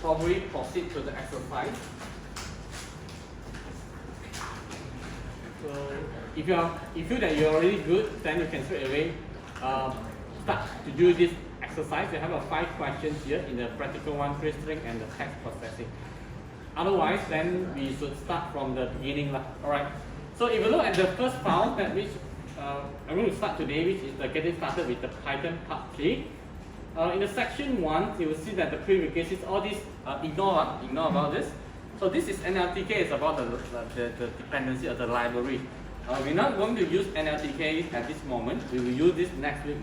probably proceed to the exercise. So if you feel that you're already good, then you can straight away start to do this exercise. We have 5 questions here in the practical one, trace string and the text processing. Otherwise, then we should start from the beginning. Alright. So if you look at the first file that which I'm going to start today, which is the getting started with the Python part 3. In the section 1, you will see that the prerequisites, all these ignore about this. So this is NLTK, it's about the dependency of the library. We're not going to use NLTK at this moment. We will use this next week.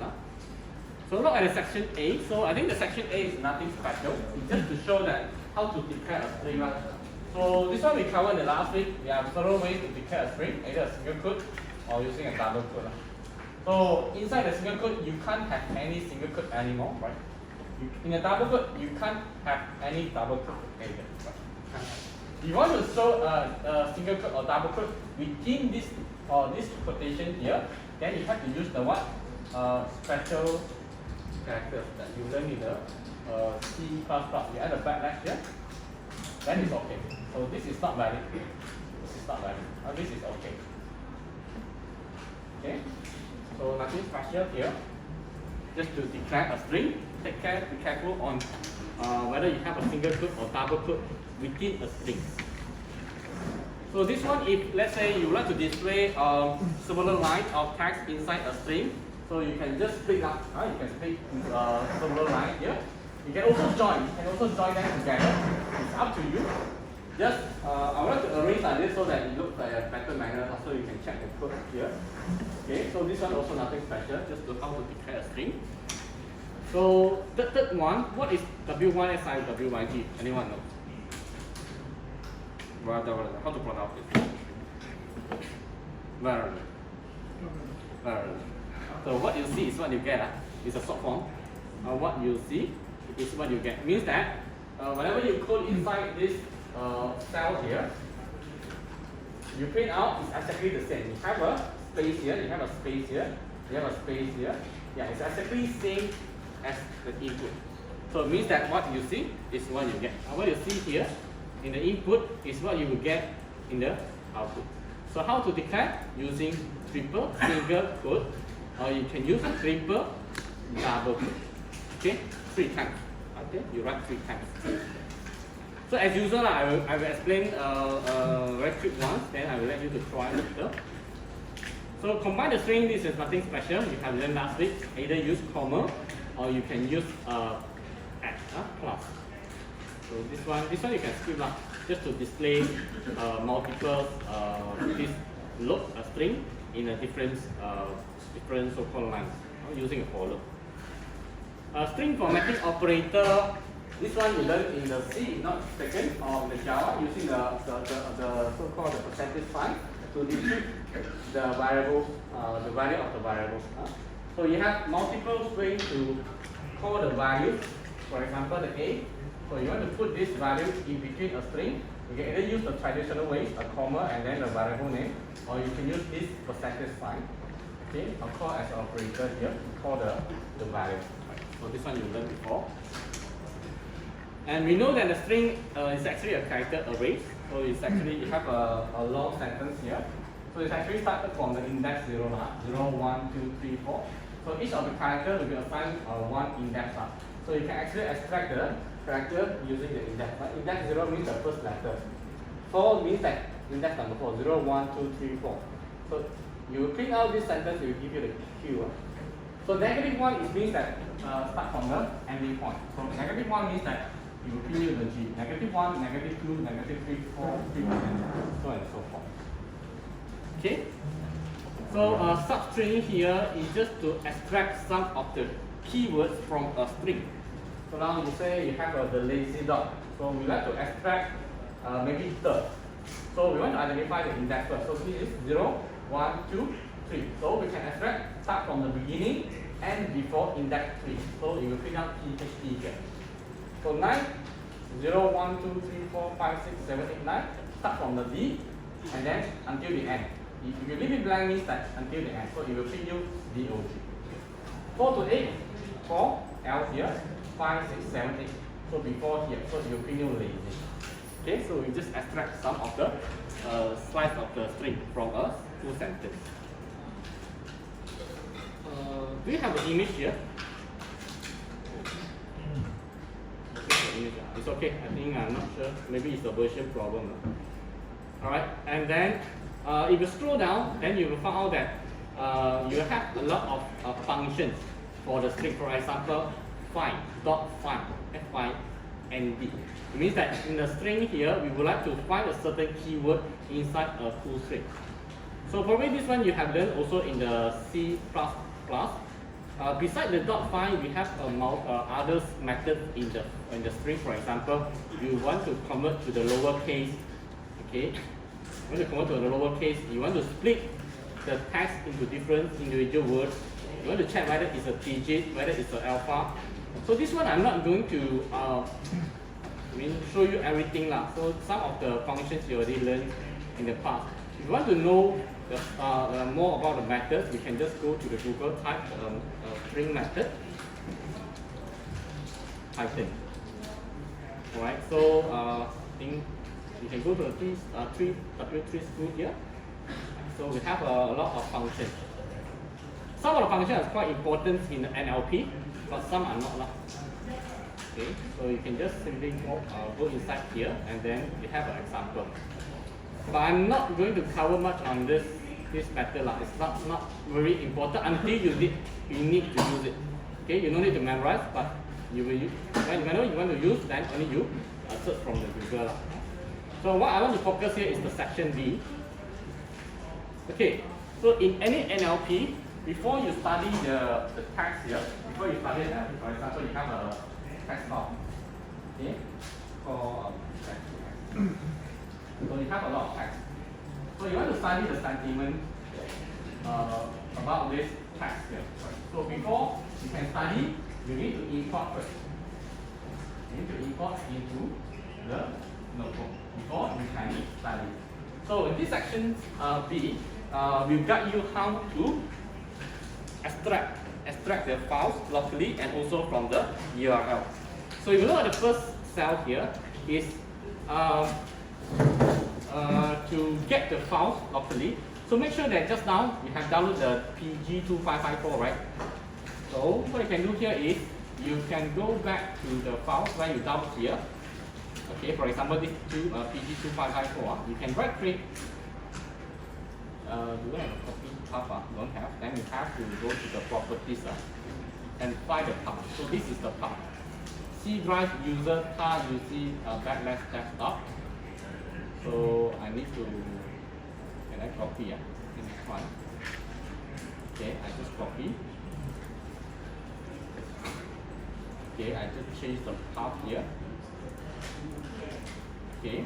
So look at the section A. So I think the section A is nothing special. It's just to show that how to declare a string. So this one we covered in the last week. We have several ways to declare a string, either a single quote or using a double quote. So inside the single quote, you can't have any single quote anymore, right? In a double quote, you can't have any double quote either. Right? If you want to show a single quote or double quote within this quotation here, then you have to use the what? Special characters that you learn in the C++. You add a backslash here, then it's okay. So this is not valid. This is not valid. This is okay. Okay. So nothing special here. Just to declare a string, be careful on whether you have a single quote or double quote within a string. So this one, if let's say you like to display several lines of text inside a string, so you can just split up. You can split several lines here. You can also join. You can also join them together. It's up to you. Just I want to arrange like this so that it looks like a better manner. Also, you can check the code here. Okay. So this one also nothing special. Just to how to declare a string. So the third one, what is W1SI, W1G? Anyone know? How to pronounce it? Variable. So what you see is what you get. It's a short form. What you see is what you get. Means that whenever you code inside this cell here, you print out is exactly the same. You have a space here, you have a space here, you have a space here. Yeah, it's exactly same as the input. So it means that what you see is what you get. What you see here in the input is what you will get in the output. So how to declare? Using triple single quote, or you can use triple double quote. Okay, 3 times. Okay, you write 3 times. So as usual, I will explain very quick once, then I will let you to try later. So combine the string, this is nothing special. You have learned last week. Either use comma or you can use at plus. So this one you can skip up just to display multiple this load a string in a different so-called lines using a for loop. String formatting operator. This one you learn in the C, not taken, or in the Java, using the so-called the percentage sign to decrypt the variables, the value of the variables. So you have multiple ways to call the values. For example, the A. So you want to put this value in between a string. You can either use the traditional ways, a comma and then the variable name, or you can use this percentage sign. Okay, I'll call as an operator here to call the value. So this one you learned before. And we know that the string is actually a character array. So it's actually, you have a long sentence here. So it's actually started from the index 0, 0, 1, 2, 3, 4. So each of the characters will be assigned one index. So you can actually extract the character using the index. Index 0 means the first letter. 4 means that index number 4, 0, 1, 2, 3, 4. So you will print out this sentence, it will give you the Q. So negative 1 it means that start from the ending point. So negative 1 means that you will print you the G. Negative 1, negative 2, negative 3, 4, 3, and so on and so forth. Okay? So substring here is just to extract some of the keywords from a string. So now you say you have the lazy dog. So we like to extract maybe third. So we want to identify the index first. So this is 0, 1, 2, 3. So we can extract start from the beginning and before index 3. So you will print out THT here. So 9, 0, 1, 2, 3, 4, 5, 6, 7, 8, 9. Start from the D and then until the end. If you leave it blank means that until the end. So it will print you DOG. 4 to 8, 4, L here, 5, 6, 7, 8. So before here, so you feel lazy. Okay, so we just extract some of the slice of the string from a full sentence. Do you have an image here? It's okay. I think I'm not sure. Maybe it's a version problem. Alright, and then if you scroll down, then you will find out that you have a lot of functions for the string. For example, find, dot find, F-I-N-D. It means that in the string here, we would like to find a certain keyword inside a full string. So probably this one you have learned also in the C++. Besides the dot find, we have other methods in the string. For example, if you want to convert to the lower case, okay, you want to convert to the lower case, you want to split the text into different individual words. You want to check whether it's a digit, whether it's an alpha. So this one I'm not going to show you everything lah. So some of the functions you already learned in the past. If you want to know more about the methods, we can just go to the Google, type string method, Python. Alright, so I think you can go to the W3 School here. So we have a lot of functions. Some of the functions are quite important in the NLP, but some are not. Okay, so you can just simply go inside here, and then we have an example. But I'm not going to cover much on this method. It's not very important until you need to use it. Okay, you don't need to memorize, but you will use, whenever you want to use, then only you search from the Google. So what I want to focus here is the section B. Okay, so in any NLP, before you study the text here, before you study NLP, for example, you have a text box. Okay, for text. So you have a lot of text. So you want to study the sentiment about this text here. So before you can study, you need to import first. You need to import into the notebook before you can study. So in this section B, we'll guide you how to extract the files locally and also from the URL. So if you look at the first cell here, is to get the files locally. So make sure that just now you have downloaded the PG2554, right? So what you can do here is you can go back to the files where you download here. Okay, for example, this PG2554, you can right click. Do you have a copy path? Don't have. Then you have to go to the properties and find the path. So this is the path. C drive user tar UC / desktop. So I need to, can I copy this one? Okay, I just copy. Okay, I just change the path here. Okay.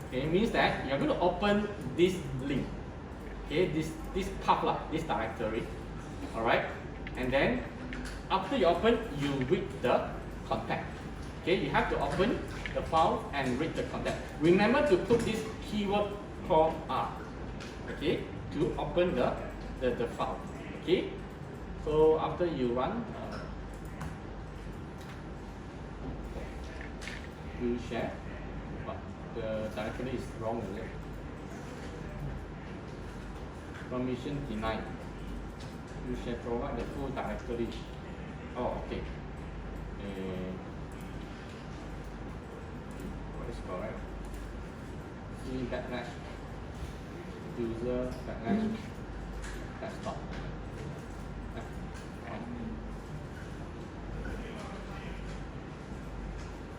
Okay, it means that you're going to open this link. Okay, this path, this directory. Alright, and then after you open, you read the content. Okay, you have to open the file and read the content. Remember to put this keyword called R. Okay, to open the file. Okay, so after you run, you share, but the directory is wrong, is it? Permission denied. You should provide the full directory. Oh, okay. What is correct? C / user / desktop.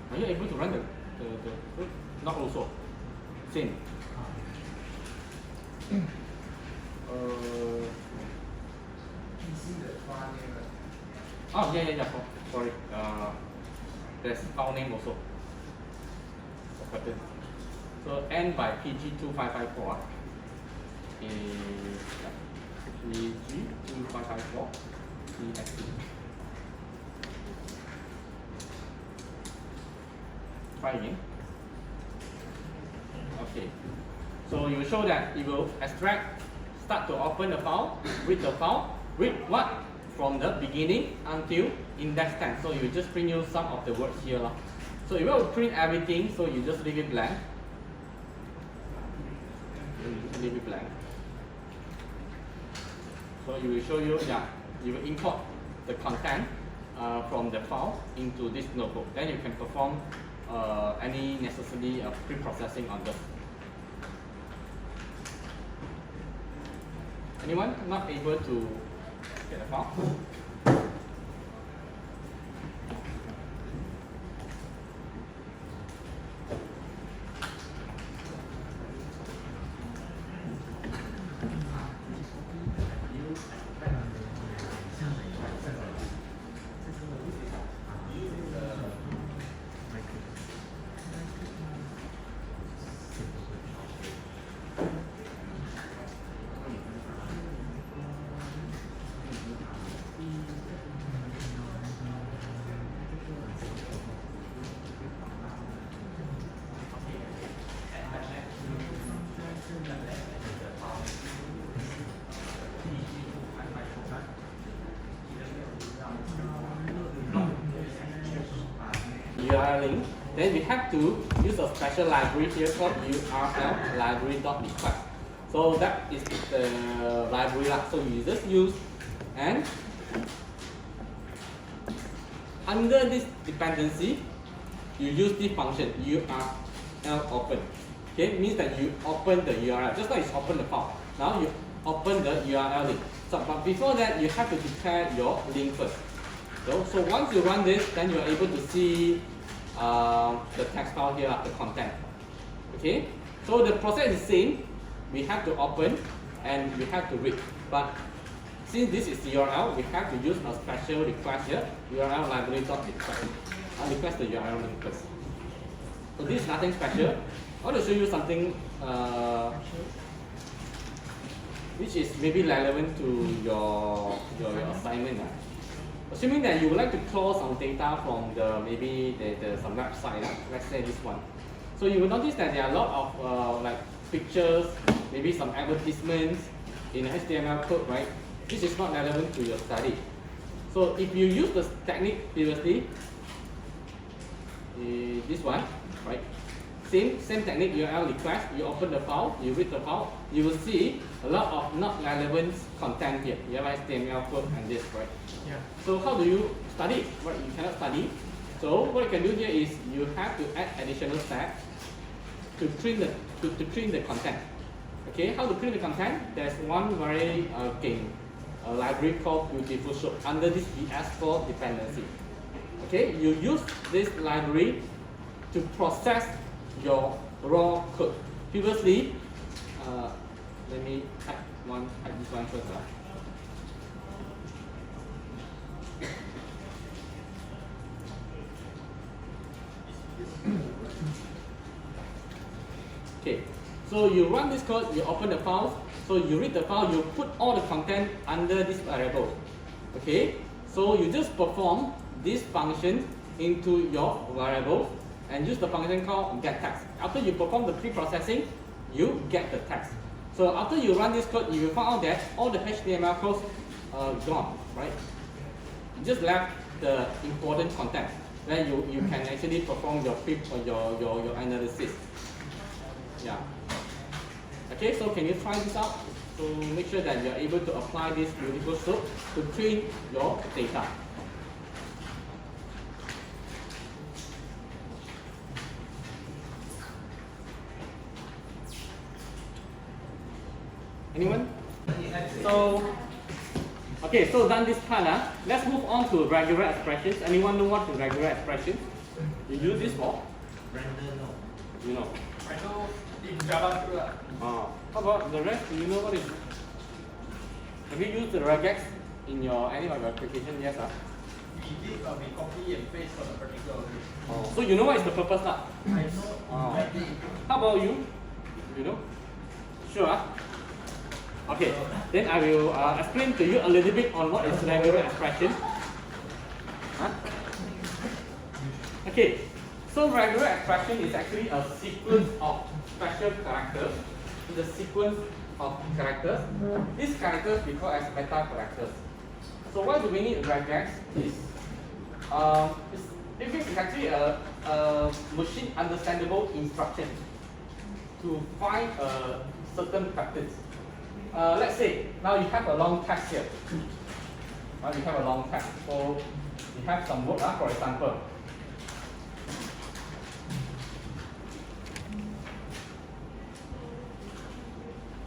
Are you able to run the not also? Same. Oh, yeah. Sorry. There's file name also. So end by PG2554. PG2554. EXE. Try again. Okay. So you show that it will extract, start to open the file, read what? From the beginning until index 10. So you just print you some of the words here. So if you want to print everything, so you just leave it blank. Leave it blank. So it will show you, you will import the content from the file into this notebook. Then you can perform any necessary pre-processing on this. Anyone not able to get a file? URL link, then we have to use a special library here called URL library.request. So that is the library, so you just use, and under this dependency, you use the function URL open. Okay, means that you open the URL, just like you open the file. Now you open the URL link. So, but before that, you have to declare your link first. So once you run this, then you are able to see the text file here, the content. Okay, so the process is the same. We have to open and we have to read. But since this is the URL, we have to use a special request here, URL library.request. I'll request the URL link first. So this is nothing special. I want to show you something which is maybe relevant to your assignment. Assuming that you would like to clone some data from maybe some website, let's say this one. So you will notice that there are a lot of like pictures, maybe some advertisements in HTML code, right? This is not relevant to your study. So if you use the technique previously, this one, right? Same technique, URL request, you open the file, you read the file, you will see a lot of not relevant content here. You have HTML code and this, right? Yeah. So how do you study? Well, you cannot study. So what you can do here is you have to add additional steps to clean the content. Okay, how to clean the content? There's one very library called Beautiful Soup under this VS4 dependency. Okay, you use this library to process your raw code. Previously, let me type this one first. Okay, so you run this code, you open the files, so you read the file, you put all the content under this variable. Okay, so you just perform this function into your variable and use the function called getText. After you perform the pre-processing, you get the text. So after you run this code, you will find out that all the HTML codes are gone, right? You just left the important content. Then you can actually perform your your analysis. Yeah. Okay, so can you try this out to make sure that you're able to apply this Beautiful Soup to clean your data? Anyone? So, okay, so done this part. Let's move on to regular expressions. Anyone know what is regular expression? You use this for? Random, no. You know. I know in JavaScript. How about the rest? Do you know what is? Have you used the regex in any of your application? Yes, We copy and paste for the particular object. So you know what is the purpose, lah? I know. How about you? You know? Sure. Okay, then I will explain to you a little bit on what is regular expression. Okay, so regular expression is actually a sequence of special characters is a sequence of characters. These characters we call as meta characters. So why do we need regex? Regex is actually a machine understandable instruction to find a certain pattern. Let's say now you have a long text here. Now you have a long text. So you have some word, for example.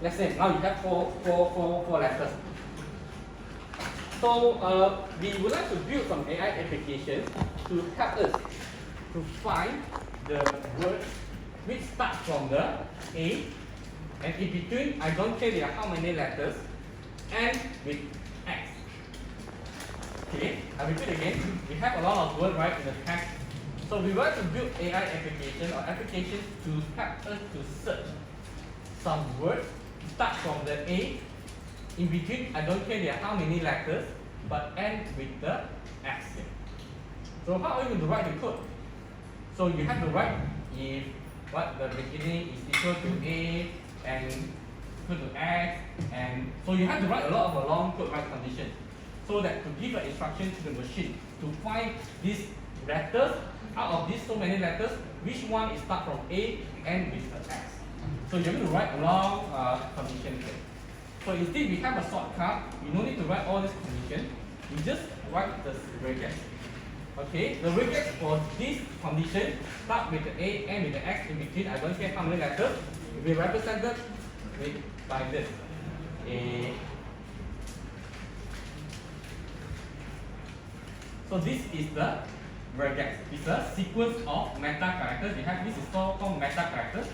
Let's say now you have four letters. So we would like to build some AI application to help us to find the words which start from the A, and in between, I don't care there are how many letters, and with X. Okay, I repeat again. We have a lot of words right in the text. So we want to build AI application or application to help us to search some words start from the A. In between, I don't care there are how many letters, but end with the X here. So how are you going to write the code? So you have to write if what the beginning is equal to A and equal to X, and so you have to write a lot of a long code write condition, so that to give an instruction to the machine to find these letters out of these so many letters, which one is start from A and with the X. So you're going to write a long condition here. So instead we have a shortcut. You don't need to write all this condition. You just write the regex. Okay, the regex for this condition start with the A and with the X in between. I don't care how many letters. It will be represented by this. So this is the regex. It's a sequence of meta characters. We have this is called meta characters.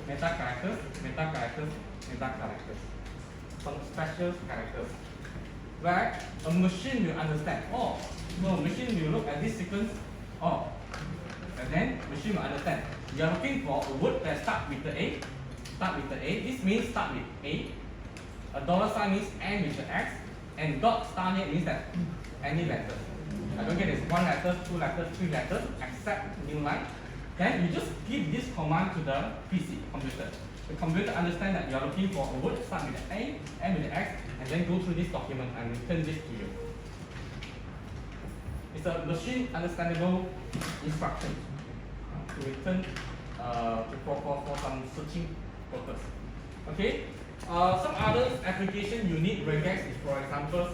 Meta characters, meta characters, meta characters. Some special characters. Where a machine will understand. Oh, no, machine will look at this sequence. Oh, and then machine will understand. You are looking for a word that starts with the A. Start with the A. This means start with A. A dollar sign means end with the X. And dot star here means that any letter. I don't get this one letter, two letters, three letters, except new line. Then you just give this command to the PC, computer. The computer understands that you are looking for a word start with the A, end with the X, and then go through this document and return this to you. It's a machine understandable instruction to return for some searching purpose. Okay. Some other application you need regex is, for example,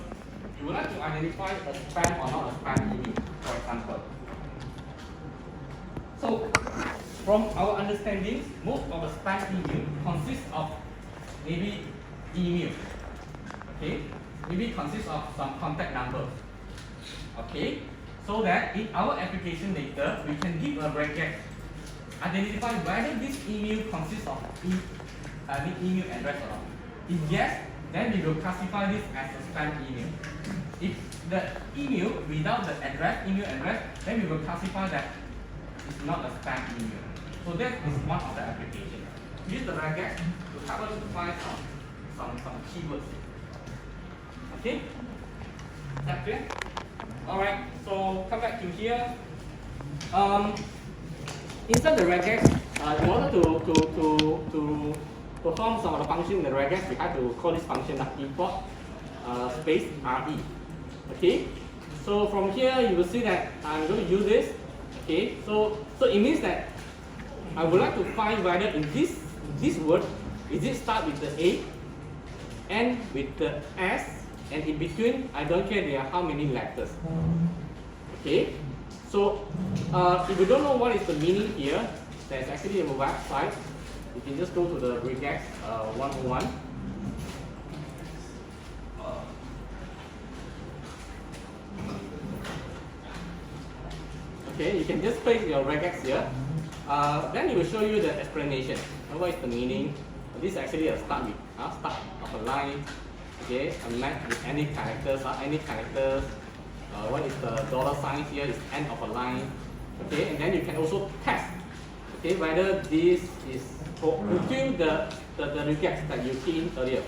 you would like to identify a spam or not a spam email, for example. So, from our understanding, most of the spam email consists of maybe email, okay? Maybe consists of some contact number, okay? So that in our application later, we can give a regex, identify whether this email consists of email address or not. If yes, then we will classify this as a spam email. If the email without the email address, then we will classify that it's not a spam email. So that is one of the applications. Use the regex to help us to find some keywords. Okay? That clear? Alright, so come back to here. Inside the regex, in order to perform some of the function in the regex, we have to call this function import space RE. Okay? So from here you will see that I'm going to use this. Okay, so it means that I would like to find whether in this word, is it start with the A, end with the S, and in between, I don't care there are how many letters. Okay, so if you don't know what is the meaning here, there's actually a website. You can just go to the regex 101. Okay, you can just place your regex here. Then it will show you the explanation. What is the meaning? This is actually a start with start of a line. Okay, a match with any characters. What is the dollar sign here? Is end of a line. Okay, and then you can also test. Okay, whether this is fulfill the regex that you key in earlier.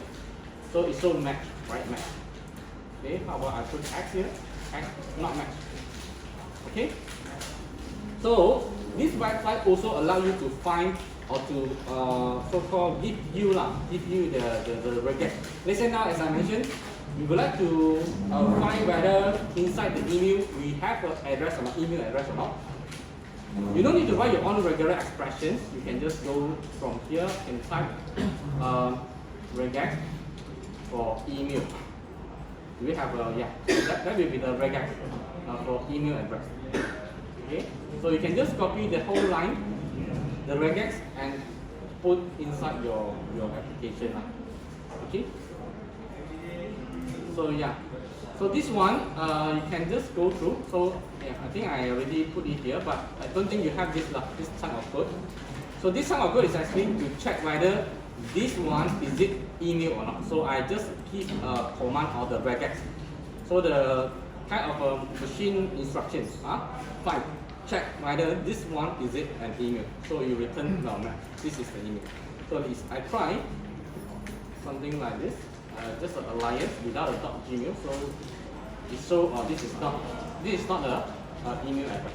So it shows match, right? Match. Okay, how about I put X here? X not match. Okay. So this website also allows you to find or to so-called give you the regex. Let's say now, as I mentioned, we would like to find whether inside the email we have an address or not, email address or not. You don't need to write your own regular expressions. You can just go from here and type regex for email. Do we have that will be the regex for email address. Okay, so you can just copy the whole line, the regex, and put inside your application. Okay. So yeah, so this one you can just go through. So yeah, I think I already put it here, but I don't think you have this chunk of code. So this chunk of code is actually to check whether this one is it email or not. So I just keep a command or the regex. So the kind of a machine instructions. Fine. Check whether this one is it an email. So you return no, this is the email. So if I try something like this, just an alliance without a .gmail. So it shows this is not a email address.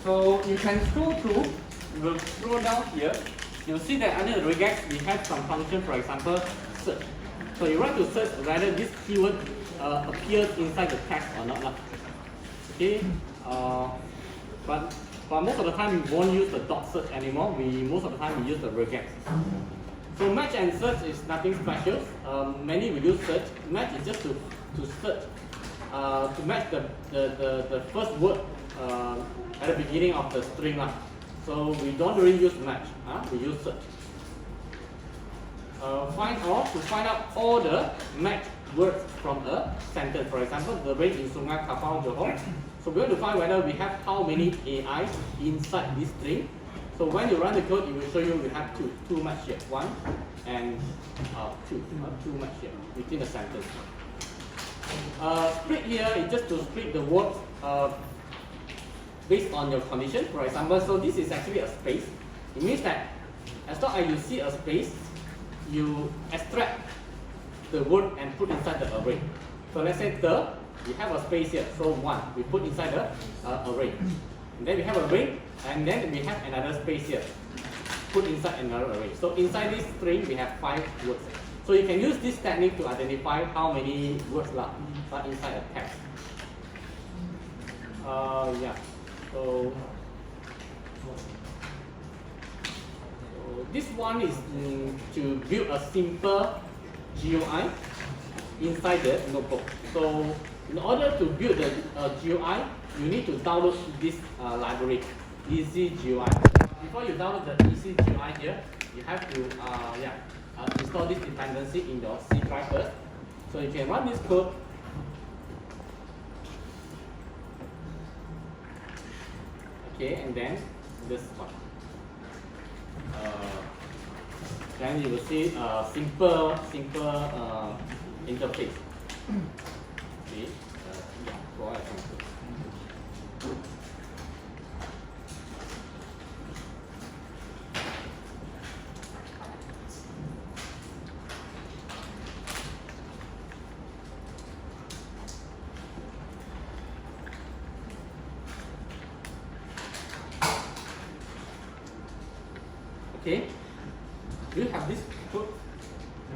So you can scroll through, you will scroll down here, you'll see that under the regex we have some function, for example, search. So you want to search whether this keyword appears inside the text or not. Okay, but most of the time we won't use the dot search anymore. Most of the time we use the regex. So match and search is nothing special. Many will use search. Match is just to search, to match the first word at the beginning of the string. So we don't really use match, we use search. Find all, to find out all the matched words from a sentence. For example, the rain in Sungai Kapau Johor. So we want to find whether we have how many AI inside this string. So when you run the code, it will show you we have two match here, one and two match here within the sentence. Split here is just to split the words based on your condition. For example, so this is actually a space. It means that as long as you see a space, you extract the word and put inside the array. So let's say we have a space here, so 1, we put inside the array. And then we have a ring, and then we have another space here, put inside another array. So inside this string, we have 5 words. So you can use this technique to identify how many words are inside a text. So this one is to build a simple GUI inside the notebook. So in order to build the GUI, you need to download this library, Easy GUI. Before you download the Easy GUI here, you have to install this dependency in your C drive first. So you can run this code. Okay, and then this one. Then you will see a simple interface. Okay, go ahead. Okay, do you have this code?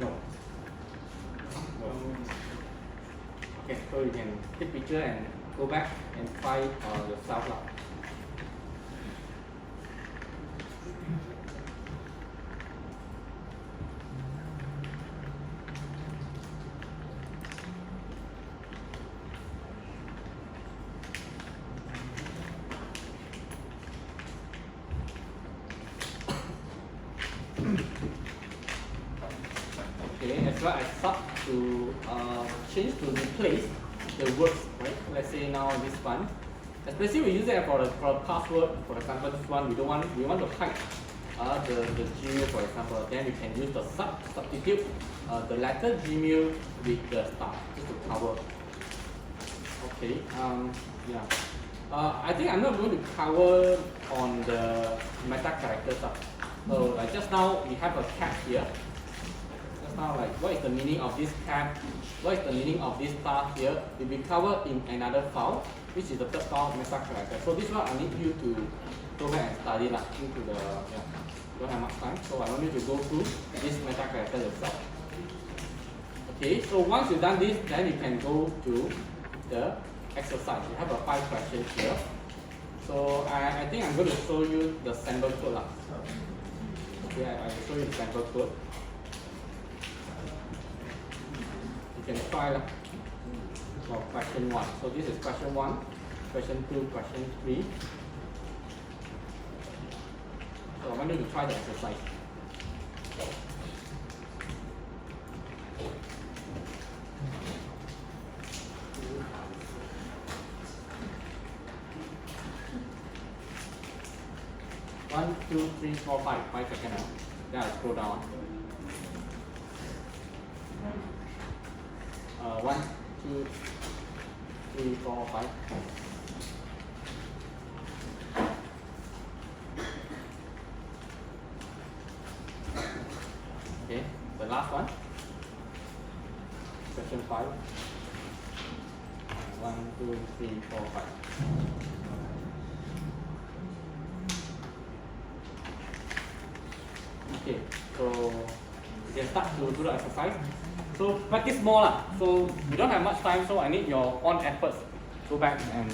No. Okay, so you can take picture and go back and find yourself. Okay, as well as sub to change to replace the words, right? Let's say now this one, especially we use it for the password. For example, this one we want to hide the Gmail, for example. Then we can use the substitute the letter Gmail with the star just to cover. Okay. Yeah. I think I'm not going to cover on the meta character stuff. So like just now we have a cat here. Just now, like what is the meaning of this cat? What is the meaning of this star here? It will be covered in another file, which is the third file, meta character. So this one I need you to go back and study lah. Into the don't have much time, so I want you to go through this meta character yourself. Okay, so once you've done this, then you can go to the exercise. You have a 5 questions here. So I think I'm going to show you the sample code lah. Okay, I will show you the sample code. You can try lah. For question 1. So this is question 1, question 2, question 3. So I want you to try the exercise. One, two, three, four, 5 seconds now. Then I'll scroll down. 1, 2, 3, 4, 5. Okay, the last one. Question 5. 1, 2, 3, 4, 5. Okay, so you can start to do the exercise. So practice more lah. So we don't have much time, so I need your own efforts. Go back and